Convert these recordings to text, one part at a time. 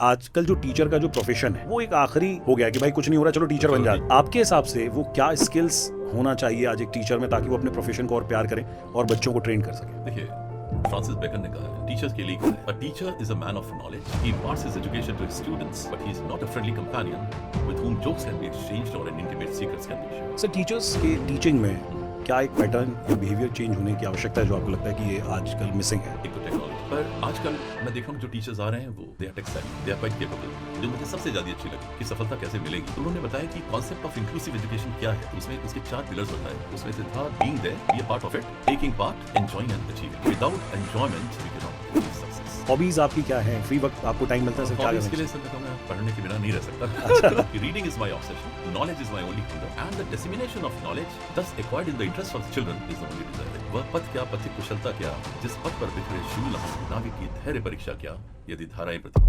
आजकल जो टीचर का जो प्रोफेशन है वो एक आखिरी हो गया कि भाई कुछ नहीं हो रहा, चलो टीचर बन जाए। आपके हिसाब से वो क्या स्किल्स होना चाहिए आज एक टीचर में, ताकि वो अपने प्रोफेशन को और प्यार करें और बच्चों को ट्रेन कर सके? देखिए, फ्रांसिस बेकन ने कहा है, टीचर्स के लिए a teacher is a man of knowledge. He imparts his education to his students, but he is not a friendly companion with whom jokes can be exchanged or an intimate secrets can be shared. Sir, teachers के teaching में क्या एक pattern या behaviour change होने की आवश्यकता है जो आपको लगता है कि ये आजकल मिसिंग है? एक तो टेक्नोलॉजी, पर आजकल मैं देख रहा हूँ जो टीचर्स आ रहे हैं वो they are tech savvy, they are quite capable. जो मुझे सबसे ज्यादा अच्छी लगी कि सफलता कैसे मिलेगी, तो उन्होंने बताया कि कॉन्सेप्ट ऑफ इंक्लूसिव एजुकेशन क्या है। उसमें उसके 4 पिलर्स बताए। उसमें से था being there, be a part of it, taking part, enjoying and achieving. Without enjoyment we can not achieve success. Hobbies आपकी क्या है? फ्री वक्त आपको टाइम मिलता है सर? क्या हॉबीज के करना लिए सर बताऊं, मैं पढ़ने के बिना नहीं रह सकता। Reading is my obsession, knowledge is my only हुनर and the dissemination of knowledge thus acquired in the interest of the children is the only desire. वह पथ क्या, पथिक कुशलता क्या, जिस पथ पर बिखरे शूल हम, नाविक की धैर्य परीक्षा क्या, यदि धाराएं प्रति।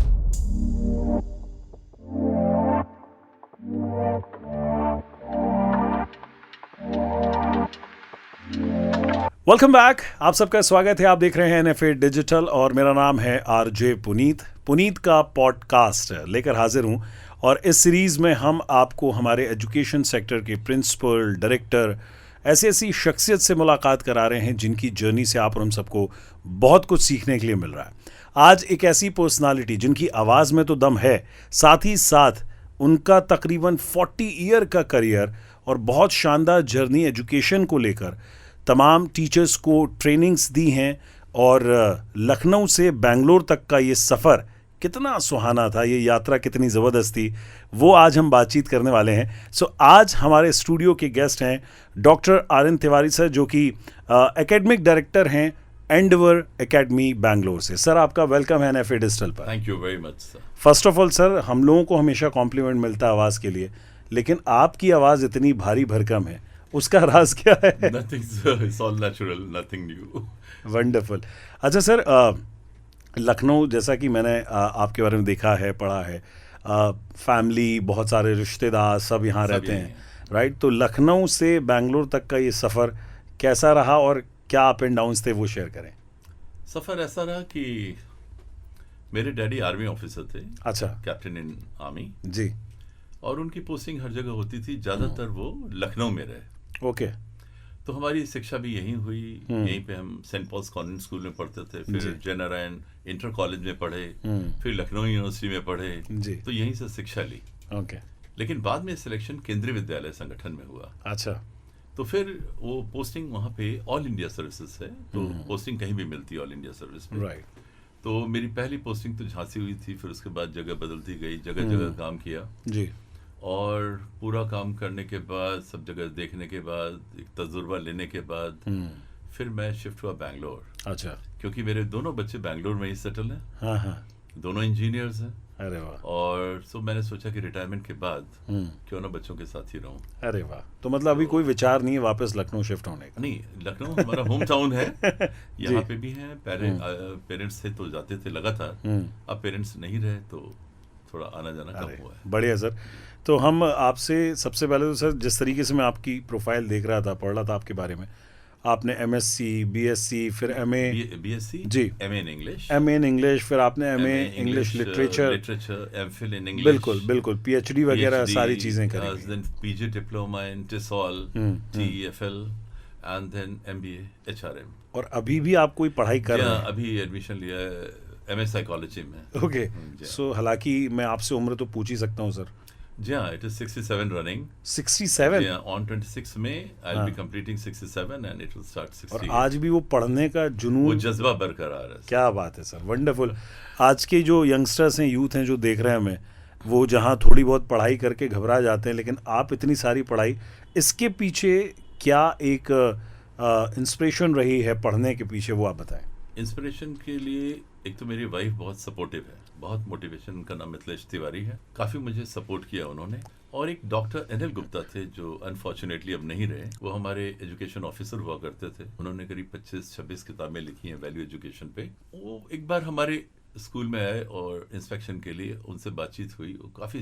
वेलकम बैक, आप सबका स्वागत है। आप देख रहे हैं एनएफए डिजिटल और मेरा नाम है आरजे पुनीत का पॉडकास्ट लेकर हाजिर हूं। और इस सीरीज़ में हम आपको हमारे एजुकेशन सेक्टर के प्रिंसिपल, डायरेक्टर, ऐसी शख्सियत से मुलाकात करा रहे हैं जिनकी जर्नी से आप और हम सबको बहुत कुछ सीखने के लिए मिल रहा है। आज एक ऐसी पर्सनालिटी जिनकी आवाज़ में तो दम है, साथ ही साथ उनका तकरीबन 40 ईयर का करियर और बहुत शानदार जर्नी एजुकेशन को लेकर तमाम टीचर्स को ट्रेनिंग्स दी हैं। और लखनऊ से बेंगलोर तक का ये सफ़र कितना सुहाना था, ये यात्रा कितनी ज़बरदस्त थी, वो आज हम बातचीत करने वाले हैं। सो आज हमारे स्टूडियो के गेस्ट हैं डॉक्टर आर्यन तिवारी सर, जो कि एकेडमिक डायरेक्टर हैं एंडेवर एकेडमी बेंगलोर से। सर, आपका वेलकम है एनएफए डिजिटल पर। Thank you very much sir. First of all sir, हम लोगों को हमेशा कॉम्प्लीमेंट मिलता है आवाज़ के लिए, लेकिन आपकी आवाज़ इतनी भारी भरकम है, उसका राज क्या है? Nothing, sir. It's all natural, nothing new. Wonderful. अच्छा सर, लखनऊ, जैसा कि मैंने आपके बारे में देखा है, पढ़ा है, फैमिली, बहुत सारे रिश्तेदार सब यहाँ रहते हैं, राइट? तो लखनऊ से बेंगलोर तक का ये सफ़र कैसा रहा और क्या अप एंड डाउन्स थे, वो शेयर करें। सफ़र ऐसा रहा कि मेरे डैडी आर्मी ऑफिसर थे। अच्छा। कैप्टन इन आर्मी जी। और उनकी पोस्टिंग हर जगह होती थी, ज़्यादातर वो लखनऊ में रहे। ओके। तो हमारी शिक्षा भी यहीं हुई। यहीं पे हम सेंट पॉल्स कॉन्वेंट स्कूल में पढ़ते थे, फिर जय नारायण इंटर कॉलेज में पढ़े, फिर लखनऊ यूनिवर्सिटी में पढ़े जी। तो यहीं से शिक्षा ली। ओके। लेकिन बाद में सिलेक्शन केंद्रीय विद्यालय संगठन में हुआ। अच्छा। तो फिर वो पोस्टिंग वहाँ पे ऑल इंडिया सर्विसेज है, तो पोस्टिंग कहीं भी मिलती है ऑल इंडिया सर्विस में, राइट। तो मेरी पहली पोस्टिंग तो झांसी हुई थी, फिर उसके बाद जगह बदलती गई, जगह जगह काम किया जी। और पूरा काम करने के बाद, सब जगह देखने के बाद, एक तजुर्बा लेने के बाद फिर मैं शिफ्ट हुआ बैंगलोर। अच्छा। क्योंकि मेरे दोनों बच्चे बैंगलोर में ही सेटल हैं। हाँ हाँ। दोनों इंजीनियर्स हैं। अरे वाह। और सो मैंने सोचा कि रिटायरमेंट के बाद क्यों ना बच्चों के साथ ही रहूं। अरे वाह। तो मतलब अभी कोई विचार नहीं है वापस लखनऊ शिफ्ट होने का? नहीं, लखनऊ हमारा होम टाउन है। यहाँ पे भी हैं, पेरेंट्स थे तो जाते थे लगातार। अब पेरेंट्स नहीं रहे तो थोड़ा आना जाना कम हुआ है। बढ़िया सर। तो हम आपसे सबसे पहले तो सर, जिस तरीके से मैं आपकी प्रोफाइल देख रहा था, पढ़ रहा था आपके बारे में, आपने एमएससी, बीएससी, फिर एमए, बीएससी जी, एमए इन इंग्लिश, फिर आपने MA English literature, MPhil in English, बिल्कुल पीएचडी वगैरह सारी चीजें करी। Then PG diploma in TESOL, TEFL and then MBA HRM. और अभी भी आप कोई पढ़ाई कर रहे हैं? अभी एडमिशन लिया है एमए साइकोलॉजी में। ओके। सो हालांकि मैं आपसे उम्र तो पूछ ही सकता हूँ सर। जी हाँ, it is 67 running. 67? Yeah, on 26 May, I'll be completing 67 and it will start 68. और आज भी वो पढ़ने का जुनून, वो जज्बा बरकरार है। क्या बात है सर, वंडरफुल। आज के जो यंगस्टर्स हैं, यूथ हैं, जो देख रहे हैं हमें, वो जहाँ थोड़ी बहुत पढ़ाई करके घबरा जाते हैं, लेकिन आप इतनी सारी पढ़ाई, इसके पीछे क्या एक इंस्पिरेशन रही है पढ़ने के पीछे, वो आप बताएं। इंस्पिरेशन के लिए एक तो मेरी वाइफ बहुत सपोर्टिव है, बहुत मोटिवेशन। उनका नाम मिथिलेश तिवारी है, काफ़ी मुझे सपोर्ट किया उन्होंने। और एक डॉक्टर अनिल गुप्ता थे जो अनफॉर्चुनेटली अब नहीं रहे, वो हमारे एजुकेशन ऑफिसर हुआ करते थे। उन्होंने करीब 25-26 किताबें लिखी हैं वैल्यू एजुकेशन पे। वो एक बार हमारे स्कूल में आए और इंस्पेक्शन के लिए, उनसे बातचीत हुई। वो काफ़ी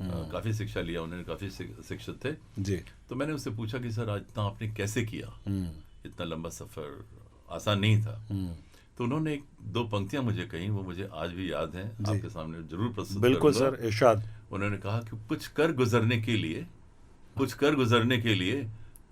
काफ़ी शिक्षा लिया उन्होंने, काफ़ी शिक्षित थे जी। तो मैंने उससे पूछा कि सर आज इतना आपने कैसे किया, इतना लंबा सफ़र आसान नहीं था। तो उन्होंने एक दो पंक्तियां मुझे कही, वो मुझे आज भी याद हैं, जी। आपके सामने जरूर प्रस्तुत बिल्कुल करूंगा। सर, इरशाद। उन्होंने कहा कि कुछ कर गुजरने के लिए, कुछ कर गुजरने के लिए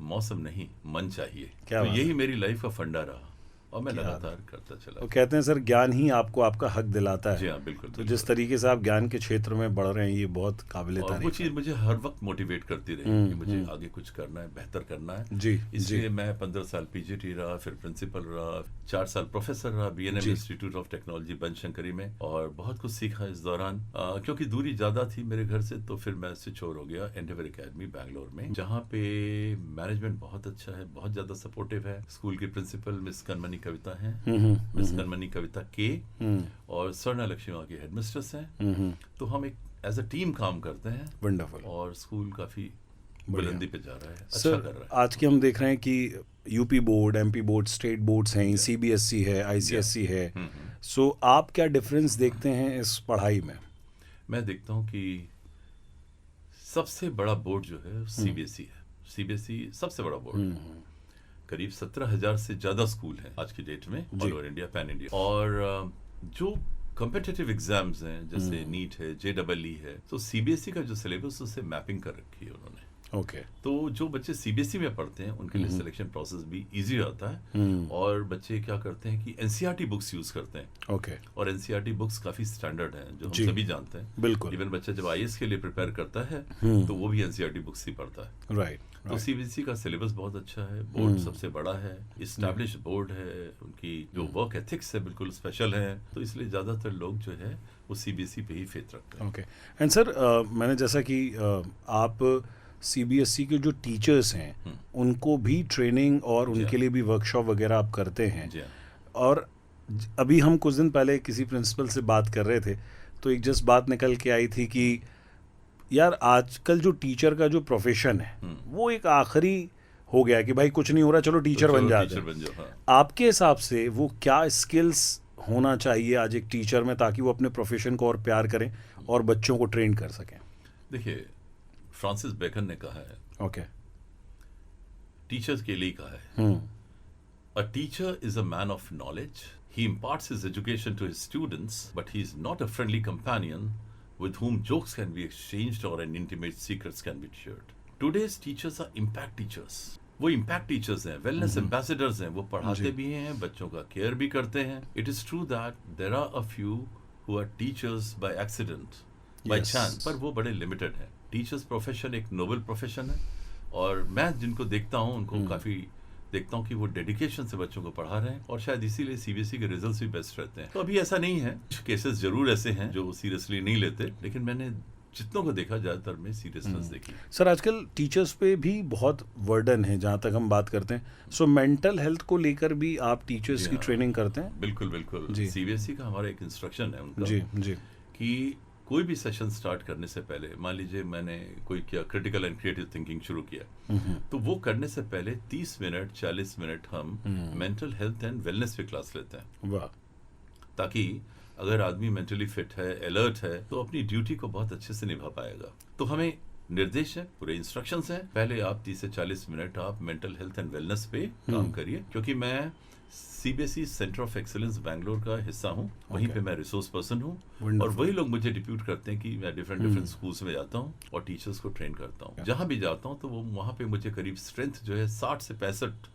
मौसम नहीं मन चाहिए। क्या तो बात यही मेरी लाइफ का फंडा रहा और मैं क्या लगातार करता चला। वो कहते हैं सर, ज्ञान ही आपको आपका हक दिलाता जी है। हाँ, बिल्कुल तो जिस बिल्कुल। तरीके से आप ज्ञान के क्षेत्र में बढ़ रहे हैं, ये बहुत काबिल और वो तारीफ चीज़ है। मुझे हर वक्त मोटिवेट करती रही कि मुझे आगे कुछ करना है, बेहतर करना है। जी इसलिए जी मैं 15 साल पीजीटी रहा, फिर प्रिंसिपल रहा, 4 साल प्रोफेसर रहा बीएनएम जी। इंस्टीट्यूट ऑफ टेक्नोलॉजी बनशंकरी में, और बहुत कुछ सीखा इस दौरान। क्योंकि दूरी ज़्यादा थी मेरे घर से, तो फिर मैं स्विच ओवर हो गया एंडेवर एकेडमी बैंगलोर में, जहाँ पे मैनेजमेंट बहुत अच्छा है, बहुत ज़्यादा सपोर्टिव है। स्कूल की प्रिंसिपल मिस कनमनी कविता हैं, मिस कनमनी कविता के, और स्वर्णा लक्ष्मी वहाँ की हेडमिस्ट्रेस हैं। तो हम एक एज अ टीम काम करते हैं, वंडरफुल। और स्कूल काफ़ी बुलंदी पे जा रहा है, अच्छा सर, कर रहा है। आज की हम देख रहे हैं कि UP board, MP board, state boards हैं, सीबीएसई है, आईसीएसई है। सो आप क्या डिफरेंस देखते हैं इस पढ़ाई में? मैं देखता हूँ कि सबसे बड़ा बोर्ड जो है सीबीएसई है। सीबीएसई सबसे बड़ा बोर्ड है। करीब 17,000 से ज़्यादा स्कूल हैं आज की डेट में, all over India, pan India. और जो कॉम्पिटिटिव एग्जाम्स हैं, जैसे नीट है, जेईई है, तो सीबीएसई का जो सिलेबस उससे मैपिंग कर रखी है उन्होंने। ओके। तो जो बच्चे सीबीएसई में पढ़ते हैं उनके लिए सिलेक्शन प्रोसेस भी इजी होता है। और बच्चे क्या करते हैं कि एनसीईआरटी बुक्स यूज करते हैं। ओके। और एनसीईआरटी बुक्स काफी स्टैंडर्ड हैं, जो हम जी। सभी जानते हैं। बिल्कुल। इवन बच्चा जब आईएएस के लिए प्रिपेयर करता है तो वो भी एनसीईआरटी बुक्स ही पढ़ता है। राइट। तो सीबीएसई का सिलेबस बहुत अच्छा है, बोर्ड सबसे बड़ा है, इस्टेब्लिश बोर्ड है, उनकी जो वर्क एथिक्स है बिल्कुल स्पेशल है। तो इसलिए ज्यादातर लोग जो है वो सीबीएसई पे ही फेथ रखते हैं। ओके। एंड सर, मैंने जैसा कि आप सीबीएसई के जो टीचर्स हैं उनको भी ट्रेनिंग और उनके लिए भी वर्कशॉप वगैरह आप करते हैं। जी हाँ। और अभी हम कुछ दिन पहले किसी प्रिंसिपल से बात कर रहे थे, तो एक जस्ट बात निकल के आई थी कि यार आजकल जो टीचर का जो प्रोफेशन है वो एक आखिरी हो गया कि भाई कुछ नहीं हो रहा, चलो टीचर बन जाते टीचर हैं। बन जाओ, हाँ। आपके हिसाब से वो क्या स्किल्स होना चाहिए आज एक टीचर में, ताकि वो अपने प्रोफेशन को और प्यार करें और बच्चों को ट्रेन कर सकें? देखिए, फ्रांसिस बेकन ने कहा है, ओके। टीचर्स के लिए कहा है, a teacher is a man of knowledge, he imparts his education to his students, but he is not a friendly companion with whom jokes can be exchanged or an intimate secrets can be shared. Today's teachers are impact teachers. वो impact teachers हैं, wellness ambassadors हैं, वो पढ़ाते भी हैं, बच्चों का care भी करते हैं। It is true that there are a few who are teachers by accident, by Yes. chance, पर वो बड़े लिमिटेड हैं। टीचर्स प्रोफेशन एक नोबल प्रोफेशन है, और मैं जिनको देखता हूँ उनको काफ़ी देखता हूँ कि वो डेडिकेशन से बच्चों को पढ़ा रहे हैं, और शायद इसीलिए सीबीएसई के रिजल्ट्स भी बेस्ट रहते हैं। तो अभी ऐसा नहीं है, केसेस जरूर ऐसे हैं जो सीरियसली नहीं लेते, लेकिन मैंने जितनों को देखा ज़्यादातर में सीरियसनेस देखी। सर, आजकल टीचर्स पे भी बहुत वर्डन है जहाँ तक हम बात करते हैं। सो मेंटल हेल्थ को लेकर भी आप टीचर्स की ट्रेनिंग करते हैं? बिल्कुल बिल्कुल। जी। सीबीएसई का हमारा एक इंस्ट्रक्शन है उनका, जी जी। कि कोई भी सेशन स्टार्ट करने से पहले, मान लीजिए मैंने कोई किया क्रिटिकल एंड क्रिएटिव थिंकिंग शुरू किया, तो वो करने से पहले 30 मिनट 40 मिनट हम मेंटल हेल्थ एंड वेलनेस पे क्लास लेते हैं, वाह। ताकि अगर आदमी मेंटली फिट है, अलर्ट है, तो अपनी ड्यूटी को बहुत अच्छे से निभा पाएगा। तो हमें निर्देश है, पूरे इंस्ट्रक्शंस हैं, पहले आप 30 से 40 मिनट आप मेंटल हेल्थ एंड वेलनेस पे काम करिए। क्योंकि मैं CBSE centre of excellence Bangalore का हिस्सा हूँ, वहीं पे मैं रिसोर्स पर्सन हूँ, और वही लोग मुझे डिप्यूट करते हैं कि मैं डिफरेंट स्कूल्स में जाता हूँ और टीचर्स को ट्रेन करता हूँ। जहाँ भी जाता हूँ तो वो वहाँ पे मुझे करीब स्ट्रेंथ जो है 60 से 65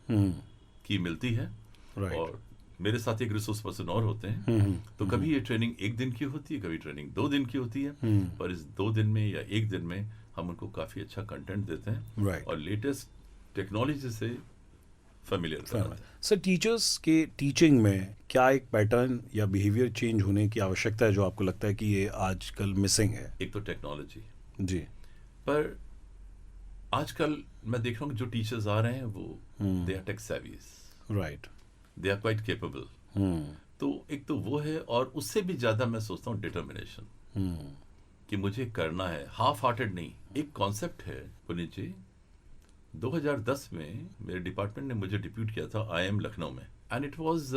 की मिलती है। और मेरे साथ एक रिसोर्स पर्सन और होते हैं, तो कभी ये ट्रेनिंग 1 दिन की होती है, कभी ट्रेनिंग 2 दिन की होती है, पर इस 2 दिन में या 1 दिन में हम उनको काफ़ी अच्छा कंटेंट देते हैं और लेटेस्ट टेक्नोलॉजी से फेमिलियर कराते हैं। सर, टीचर्स के टीचिंग में क्या एक पैटर्न या बिहेवियर चेंज होने की आवश्यकता है जो आपको लगता है कि ये आजकल मिसिंग है? एक तो टेक्नोलॉजी जी। पर आजकल मैं देख रहा हूँ जो टीचर्स आ रहे हैं वो they are tech savvies, right, they are quite capable. तो एक तो वो है, और उससे भी ज़्यादा मैं सोचता हूँ डिटर्मिनेशन, कि मुझे करना है, हाफ हार्टेड नहीं। एक कॉन्सेप्ट है पुनीत जी, 2010 में मेरे डिपार्टमेंट ने मुझे डिप्यूट किया था IIM लखनऊ में, and it was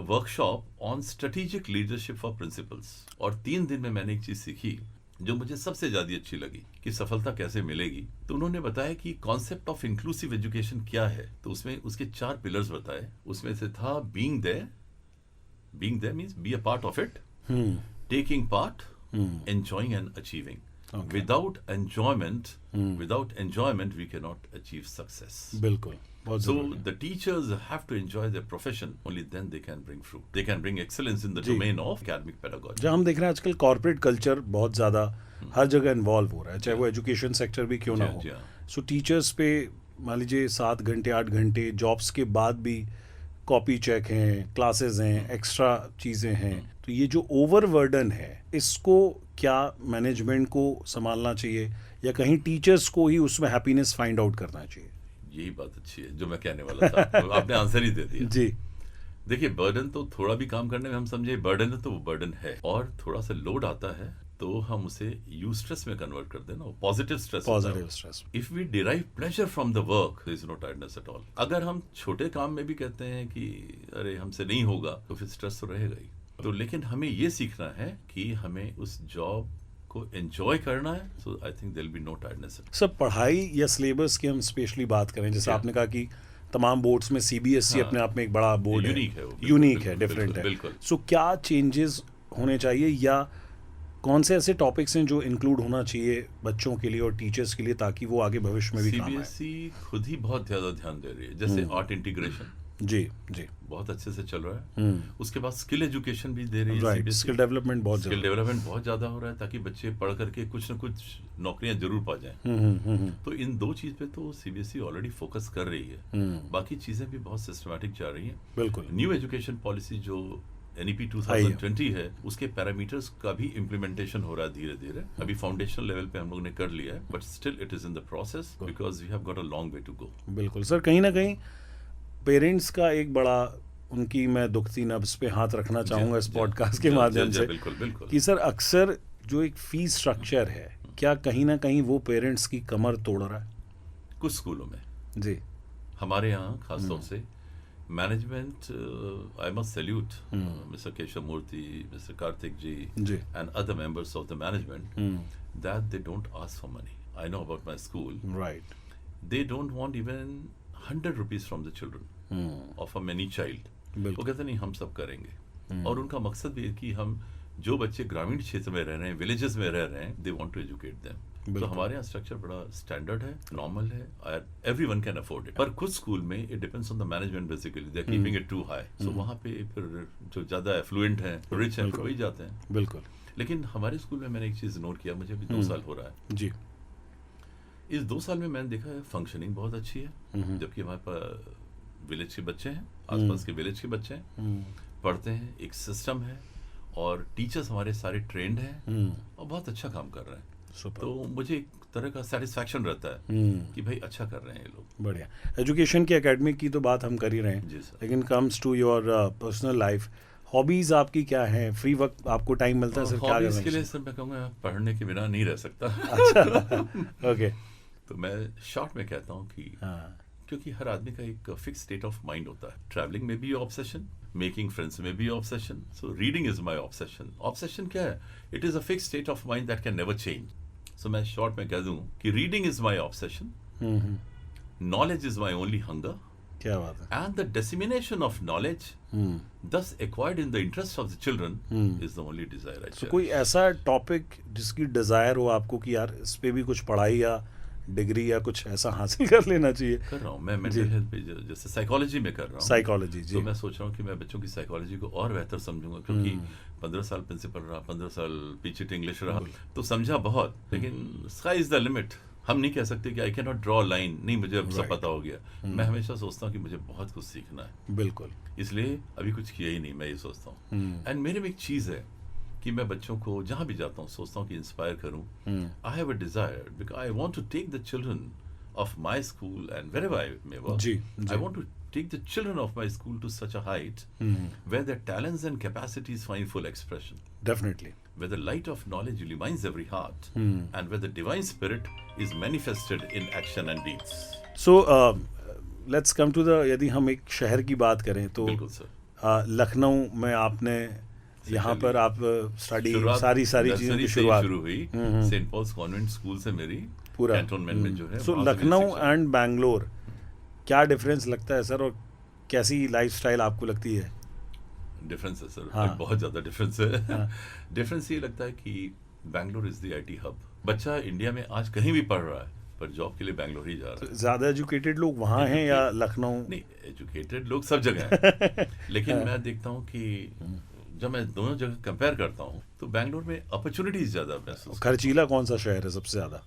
workshop on strategic leadership for principles. और 3 दिन में मैंने एक चीज़ सीखी जो मुझे सबसे ज्यादा अच्छी लगी कि सफलता कैसे मिलेगी, तो उन्होंने बताया कि कॉन्सेप्ट ऑफ इंक्लूसिव एजुकेशन क्या है। तो उसमें उसके 4 पिलर्स बताए। उसमें से था being there means be a part of it, taking part, enjoying and achieving. Okay. Without enjoyment we cannot achieve success. बिल्कुल, बहुत So जरूरी है। the teachers have to enjoy their profession, only then they can bring fruit, they can bring excellence in the ji. domain of academic pedagogy. जहाँ हम देख रहे हैं आजकल कॉर्पोरेट कल्चर बहुत ज़्यादा हर जगह इन्वॉल्व हो रहा है, चाहे वो एजुकेशन सेक्टर भी क्यों ना जी, हो। जी, हाँ। सो टीचर्स पे मान लीजिए 7 घंटे 8 घंटे जॉब्स के बाद भी कॉपी चेक हैं, क्लासेस हैं, एक्स्ट्रा चीज़ें हैं, तो ये जो ओवरबर्डन है इसको क्या मैनेजमेंट को संभालना चाहिए या कहीं टीचर्स को ही उसमें हैप्पीनेस फाइंड आउट करना चाहिए? यही बात अच्छी है जो मैं कहने वाला था। तो आपने आंसर ही दे दिया। जी, देखिए, बर्डन तो थोड़ा भी काम करने में हम समझे बर्डन है तो वो बर्डन है, और थोड़ा सा लोड आता है तो हम उसे यू स्ट्रेस में कन्वर्ट कर देना, positive stress. Positive stress. If we derive pleasure from the work there is no tiredness at all. अगर हम छोटे काम में भी कहते हैं कि अरे हमसे नहीं होगा, तो फिर स्ट्रेस तो रहेगा ही। तो लेकिन हमें ये सीखना है कि हमें उस जॉब को एंजॉय करना है, so I think there will be no tiredness. सब पढ़ाई या सिलेबस की हम स्पेशली बात करें, जैसे आपने कहा कि तमाम बोर्ड्स में सीबीएसई अपने आप में एक बड़ा बोर्ड है, यूनिक है वो, यूनिक है, डिफरेंट है। बिल्कुल। सो क्या चेंजेस होने चाहिए या कौन से ऐसे टॉपिक्स हैं जो इंक्लूड होना चाहिए बच्चों के लिए और टीचर्स के लिए ताकि वो आगे भविष्य में भी काम आए? सीबीएसई खुद ही बहुत ज्यादा ध्यान दे रही है, जैसे आर्ट इंटीग्रेशन जी जी, बहुत अच्छे से चल रहा है। उसके बाद स्किल एजुकेशन भी दे रही है राइट, CBSE। स्किल डेवलपमेंट बहुत स्किल डेवलपमेंट बहुत ज्यादा हो रहा है ताकि बच्चे पढ़ करके कुछ न कुछ नौकरियां जरूर पा जाएं। तो इन 2 चीज पे तो सीबीएसई ऑलरेडी फोकस कर रही है। बाकी चीजें भी बहुत सिस्टमैटिक जा रही हैं। बिल्कुल। न्यू एजुकेशन पॉलिसी जो NEP 2020 है, उसके पैरामीटर्स का भी इम्प्लीमेंटेशन हो रहा है धीरे धीरे। अभी फाउंडेशनल लेवल पे हम लोग ने कर लिया है, but still it is in the process because we have got a long way to go. बिल्कुल सर, कहीं ना कहीं पेरेंट्स का एक बड़ा, उनकी मैं दुखती नब्ज पे हाथ रखना चाहूँगा इस पॉडकास्ट के माध्यम से, बिल्कुल बिल्कुल, कि सर अक्सर जो एक फीस स्ट्रक्चर है, क्या कहीं ना कहीं वो पेरेंट्स की कमर तोड़ रहा है? कुछ स्कूलों में जी, हमारे यहाँ खासतौर से management, I must salute mister Keshav Murthy, mister Kartik ji ji, and other members of the management that they don't ask for money. I know about my school. Right, They don't want even 100 rupees from the children of a many child. वो बिल्कुल। कहते नहीं हम सब करेंगे, और उनका मकसद भी है कि हम जो बच्चे ग्रामीण क्षेत्र में रह रहे हैं, विलेजेस में रह रहे हैं, they want to educate them. तो बिल्कुल। हमारे यहाँ स्ट्रक्चर बड़ा स्टैंडर्ड है, नॉर्मल है, एवरीवन कैन अफोर्ड इट। पर कुछ स्कूल में it depends on the management, basically they are keeping it too high. So वहाँ पे फिर जो ज्यादा एफ्लुएंट हैं, रिच हैं, फिर वही जाते हैं। बिल्कुल लेकिन हमारे स्कूल में मैंने एक चीज नोट किया, मुझे अभी 2 साल हो रहा है। जी, इस 2 साल में मैंने देखा है फंक्शनिंग बहुत अच्छी है, जबकि हमारे पास विलेज के बच्चे हैं, आसपास के विलेज के बच्चे हैं, पढ़ते हैं, एक सिस्टम है, और टीचर्स हमारे सारे ट्रेंड हैं और बहुत अच्छा काम कर रहे हैं। सुपर, तो मुझे एक तरह का सेटिस्फैक्शन रहता है कि भाई अच्छा कर रहे हैं ये लोग। बढ़िया। एजुकेशन की, एकेडमिक की तो बात हम कर ही रहे हैं, जी सर। लेकिन comes to your personal life, hobbies आपकी क्या हैं? फ्री वक्त आपको टाइम मिलता है सर, क्या हॉबीज करने के लिए सर मैं कहूँगा पढ़ने के बिना नहीं रह सकता। अच्छा, ओके, तो मैं शॉर्ट में कहता हूँ कि हाँ, क्योंकि हर आदमी का एक फिक्स स्टेट ऑफ माइंड होता है। ट्रैवलिंग में भी ऑब्सेशन, मेकिंग फ्रेंड्स में भी obsession, so reading is my obsession. Obsession क्या है? It is a fix state of mind that can never change. So मैं शॉर्ट में कह दूं कि reading is my obsession, knowledge is my only hunger, क्या बात है। and the dissemination of knowledge thus acquired in the interest of the children is the only desire I तो cherish. कोई ऐसा टॉपिक जिसकी डिजायर हो आपको कि यार इस पे भी कुछ पढ़ाई या डिग्री या कुछ ऐसा हासिल कर लेना चाहिए? कर रहा हूँ मैं मेंटल हेल्थ पे, जैसे साइकोलॉजी में कर रहा हूँ। साइकोलॉजी, जी। तो मैं सोच रहा हूँ कि मैं बच्चों की साइकोलॉजी को और बेहतर समझूंगा, क्योंकि 15 साल प्रिंसिपल रहा, 15 साल पीजीटी इंग्लिश रहा, तो समझा बहुत, लेकिन स्काई इज द लिमिट। हम नहीं कह सकते कि I can not draw line, नहीं मुझे अब सब पता हो गया। मैं हमेशा सोचता हूँ कि मुझे बहुत कुछ सीखना है, बिल्कुल, इसलिए अभी कुछ किया ही नहीं, मैं ये सोचता हूँ। एंड मेरे में एक चीज़ है कि मैं बच्चों को जहाँ भी जाता हूँ सोचता हूँ कि इंस्पायर करूँ। I have a desire because I want to take the children of my school and wherever I may work, जी, I want to take the children of my school to such a height where their talents and capacities find full expression, definitely. where the light of knowledge illumines every heart, and where the divine spirit is manifested in action and deeds. So let's come to the, यदि हम एक शहर की बात करें तो बिल्कुल sir. Lucknow में आपने यहाँ पर आप स्टडी शुरुआत सारी चीज़ों नर्सरी की से ही शुरुआत शुरू हुई सेंट पॉल्स कॉन्वेंट स्कूल से मेरी पूरा कैंटोनमेंट में जो है सो वहाँ से मेरी लखनऊ शिक्षा। एंड बैंगलोर क्या डिफरेंस लगता है सर, और कैसी लाइफस्टाइल आपको लगती है? डिफरेंस है सर, हाँ। बहुत ज़्यादा डिफरेंस है। हाँ। डिफरेंस ये लगता है कि Bangalore is the IT hub. बच्चा इंडिया में आज कहीं भी पढ़ रहा है पर जॉब के लिए बैंगलोर ही जा रहा है। ज़्यादा एजुकेटेड लोग वहाँ हैं या लखनऊ? नहीं, एजुकेटेड लोग सब जगह हैं लेकिन मैं देखता हूँ कि जब मैं दोनों जगह कंपेयर करता हूँ तो बैंगलोर में अपॉर्चुनिटीज ज़्यादा महसूस खर्चीला कौन सा शहर है सबसे ज़्यादा?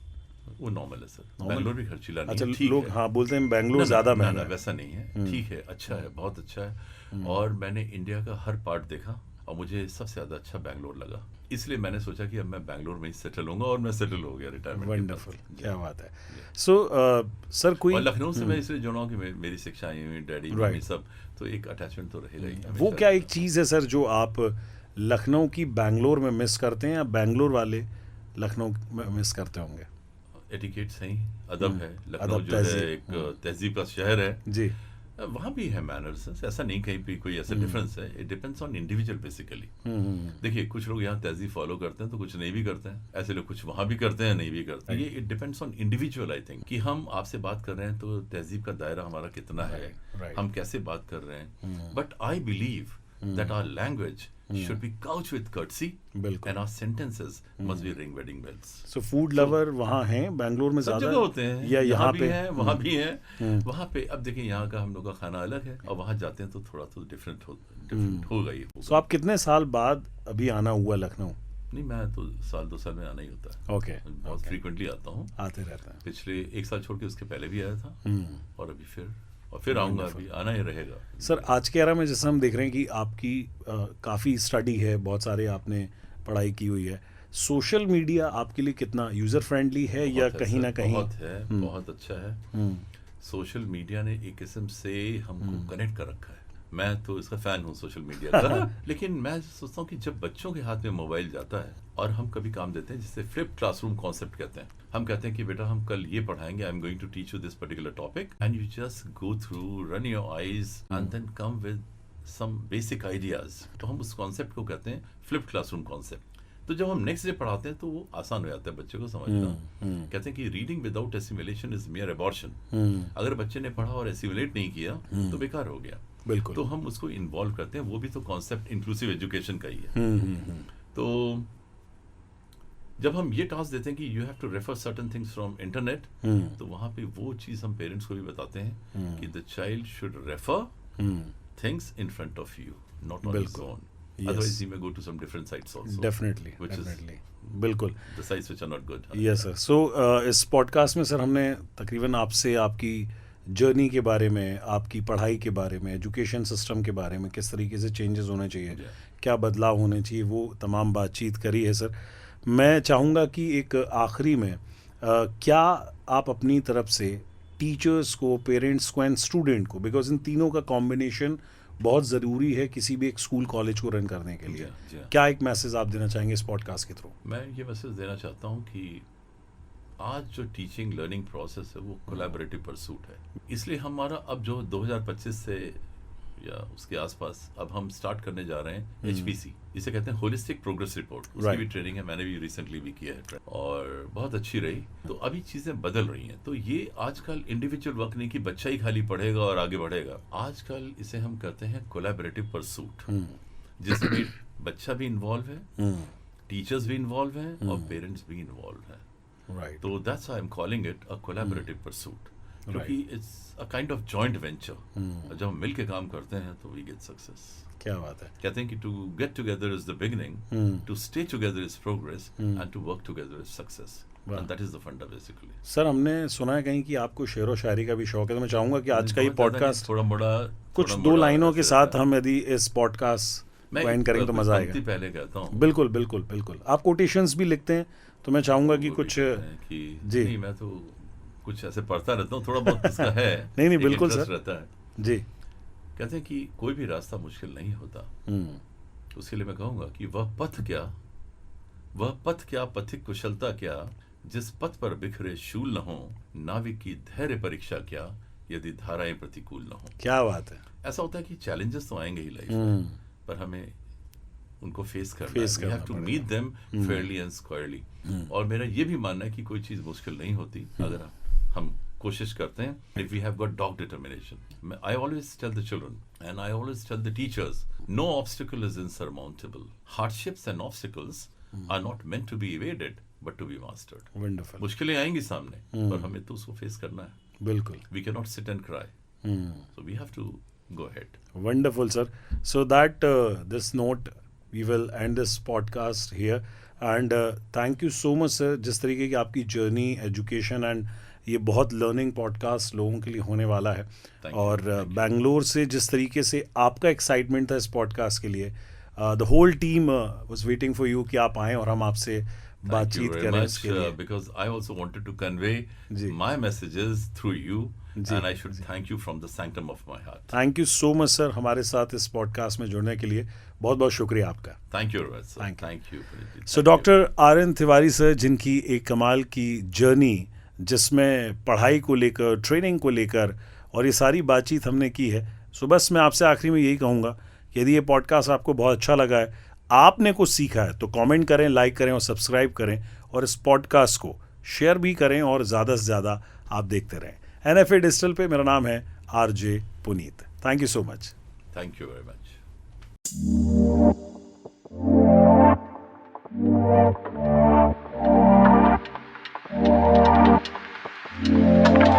वो नॉर्मल है सर, नॉर्मल? बैंगलोर भी खर्चीला नहीं अच्छा, है, ठीक लोग है। हाँ बोलते हैं बैंगलोर ना, ज़्यादा ना, ना, महंगा ना, है। वैसा नहीं है, ठीक है, अच्छा है, बहुत अच्छा है। और मैंने इंडिया का हर पार्ट देखा और मुझे सबसे ज़्यादा अच्छा बैंगलोर लगा, इसलिए मैंने सोचा कि अब मैं बैंगलोर में ही सेटल होऊंगा और मैं सेटल हो गया रिटायरमेंट। वंडरफुल, क्या बात है। सो सर कोई और लखनऊ से मैं इसलिए जुड़ा हूँ कि मेरी शिक्षा आई हुई, डैडी मम्मी सब, तो एक अटैचमेंट तो रहेगा ही वो हमेशा क्या एक रहेगा। चीज़ है सर जो आप लखनऊ की बैंगलोर में मिस करते हैं या बैंगलोर वाले लखनऊ में मिस करते होंगे? एटिकेट सही, अदब है। लखनऊ अदब, जो है तहजीब। एक तहजीब का शहर है, जी। वहाँ भी है मैनर्स, ऐसा नहीं कहीं भी कोई ऐसा डिफरेंस है। It depends on individual basically. देखिए कुछ लोग यहाँ तहजीब फॉलो करते हैं तो कुछ नहीं भी करते हैं, ऐसे लोग कुछ वहाँ भी करते हैं नहीं भी करते हैं। ये it depends on individual. I think कि हम आपसे बात कर रहे हैं तो तहजीब का दायरा हमारा कितना है, Right. हम कैसे बात कर रहे हैं। But I believe that our language should be couched with courtesy बिल्कुल। and our sentences must be ring wedding bells. So food lover वहाँ हैं बैंगलोर में सब ज़्यादा जगह होते हैं, या यहाँ भी पे? हैं, वहाँ भी हैं। वहाँ पे अब देखिए यहाँ का हम लोग का खाना अलग है और वहाँ जाते हैं तो थोड़ा तो डिफरेंट होगा ही होगा। सो आप कितने साल बाद अभी आना हुआ लखनऊ? नहीं, मैं तो साल 2 साल में आना ही होता है। ओके, बहुत फ्रीक्वेंटली आता हूँ, आते रहते हैं। पिछले 1 साल छोड़ के उसके पहले भी आया था और अभी फिर आऊँगा, अभी आना ही रहेगा। सर आज के एरा में जैसे हम देख रहे हैं कि आपकी काफ़ी स्टडी है, बहुत सारे आपने पढ़ाई की हुई है, सोशल मीडिया आपके लिए कितना यूज़र फ्रेंडली है या बहुत है कहीं सर, ना कहीं? बहुत है, बहुत अच्छा है। सोशल मीडिया ने एक किस्म से हमको कनेक्ट कर रखा है। मैं तो इसका फैन हूँ सोशल मीडिया का लेकिन मैं सोचता हूँ कि जब बच्चों के हाथ में मोबाइल जाता है और हम कभी काम देते हैं जिसे फ्लिप क्लासरूम कॉन्सेप्ट कहते हैं, हम कहते हैं कि बेटा हम कल ये पढ़ाएंगे, I am going to teach you this particular topic and you just go through, run your eyes and then come with some basic ideas. तो हम उस कॉन्सेप्ट को कहते हैं फ्लिप क्लासरूम कॉन्सेप्ट। तो जब हम नेक्स्ट डे पढ़ाते हैं तो वो आसान हो जाता है बच्चे को समझना। कहते हैं कि reading without assimilation is मियर abortion. अगर बच्चे ने पढ़ा और एसिमुलेट नहीं किया तो बेकार हो गया। बिल्कुल। तो हम उसको इन्वॉल्व करते हैं, वो भी तो कॉन्सेप्ट इंक्लूसिव एजुकेशन का ही है। तो जब हम ये टास्क देते हैं कि you have to refer certain things from internet, तो वहाँ पे वो चीज़ हम पेरेंट्स को भी बताते हैं कि the child should refer things in front of you, not on his own. Otherwise, he may go to some different sites also. Definitely, बिल्कुल। The sites which are not good. Yes sir. So इस podcast में sir हमने तकरीबन आपसे आपकी journey के बारे में, आपकी पढ़ाई के बारे में, एजुकेशन सिस्टम के बारे में, किस तरीके से चेंजेस होने चाहिए, क्या बदलाव होने चाहिए, वो तमाम बातचीत करी है सर। मैं चाहूँगा कि एक आखिरी में क्या आप अपनी तरफ से टीचर्स को, पेरेंट्स को एंड स्टूडेंट को, बिकॉज इन तीनों का कॉम्बिनेशन बहुत ज़रूरी है किसी भी एक स्कूल कॉलेज को रन करने के लिए, क्या एक मैसेज आप देना चाहेंगे इस पॉडकास्ट के थ्रू? मैं ये मैसेज देना चाहता हूँ कि आज जो टीचिंग लर्निंग प्रोसेस है वो कोलैबोरेटिव परसूट है। इसलिए हमारा अब जो 2025 से या उसके आसपास अब हम स्टार्ट करने जा रहे हैं HPC, जिसे कहते हैं होलिस्टिक प्रोग्रेस रिपोर्ट। उसकी भी ट्रेनिंग है, मैंने भी रिसेंटली भी किया है और बहुत अच्छी रही। तो अभी चीज़ें बदल रही हैं। तो ये आजकल इंडिविजुअल वर्क नहीं कि बच्चा ही खाली पढ़ेगा और आगे बढ़ेगा। आजकल इसे हम कहते हैं कोलैबोरेटिव परसूट, जिसमें बच्चा भी इन्वॉल्व है, टीचर्स भी इन्वॉल्व हैं और पेरेंट्स भी इन्वॉल्व हैं। राइट। तो that's I am calling it a collaborative pursuit, क्योंकि it's a kind of joint venture. जब हम मिल के काम करते हैं तो वी गेट सक्सेस। क्या बात है। कहते हैं कि to get together is the beginning, to stay together is progress and to work together is success, and that is the funda basically. Sir हमने सुना है कहीं कि आपको शेर व शायरी का भी शौक है, तो मैं चाहूँगा कि आज का ये पॉडकास्ट थोड़ा बड़ा कुछ दो लाइनों के साथ हम यदि इस पॉडकास्ट को एंड करेंगे तो मजा आएगा। पहले कहता हूँ। बिल्कुल बिल्कुल बिल्कुल। आप कोटेशंस भी लिखते हैं तो मैं चाहूँगा कि कुछ जी। नहीं, मैं तो कुछ ऐसे पढ़ता रहता हूँ, थोड़ा बहुत इसका है। नहीं बिल्कुल सर रहता है जी। कहते हैं कि कोई भी रास्ता मुश्किल नहीं होता। उसके लिए मैं कहूँगा कि वह पथ क्या पथिक कुशलता क्या, जिस पथ पर बिखरे शूल न हो, नाविक की धैर्य परीक्षा क्या, यदि धाराएं प्रतिकूल न हो। क्या बात है। ऐसा होता है कि चैलेंजेस तो आएंगे ही लाइफ में, पर हमें उनको फेस करना Face है, वी हैव करना टू पड़ेगा। Meet them fairly and squarely. और मेरा ये भी मानना है कि कोई चीज़ मुश्किल नहीं होती अगर हम कोशिश करते हैं। If we have got dog determination, I always tell the children and I always tell the teachers, no obstacle is insurmountable. Hardships and obstacles are not meant to be evaded but to be mastered. Wonderful, मुश्किलें आएंगी सामने, पर हमें तो उसको face करना है। बिल्कुल। We can not sit and cry, so we have to go ahead. Wonderful, sir. So that this note, we will end this podcast here. And thank you so much, sir. जिस तरीके की आपकी journey, education and ये बहुत learning podcast लोगों के लिए होने वाला है। Thank you, और thank you. बैंगलोर से जिस तरीके से आपका एक्साइटमेंट था इस पॉडकास्ट के लिए, the whole team was waiting for you कि आप आएँ और हम आपसे Thank you बातचीत very करें much, इसके लिए। because I also wanted to convey जी। my messages through you, जी, and I should thank you from the sanctum of my heart. Thank you so much sir, हमारे साथ इस पॉडकास्ट में जुड़ने के लिए बहुत बहुत शुक्रिया आपका। Thank you very much, sir. Thank you. Thank you. Puneet ji. So Thank you. Doctor RN. Tiwari sir, जिनकी एक कमाल की जर्नी, जिसमें पढ़ाई को लेकर, ट्रेनिंग को लेकर और ये सारी बातचीत हमने की है। सो बस मैं आपसे आखिरी में यही कहूँगा कि यदि ये पॉडकास्ट आपको बहुत अच्छा लगा है, आपने कुछ सीखा है, तो कमेंट करें, लाइक करें और सब्सक्राइब करें, और इस पॉडकास्ट को शेयर भी करें और ज़्यादा से ज़्यादा आप देखते रहें। NFA डिजिटल पे मेरा नाम है RJ Puneet. Thank you so much. Thank you very much.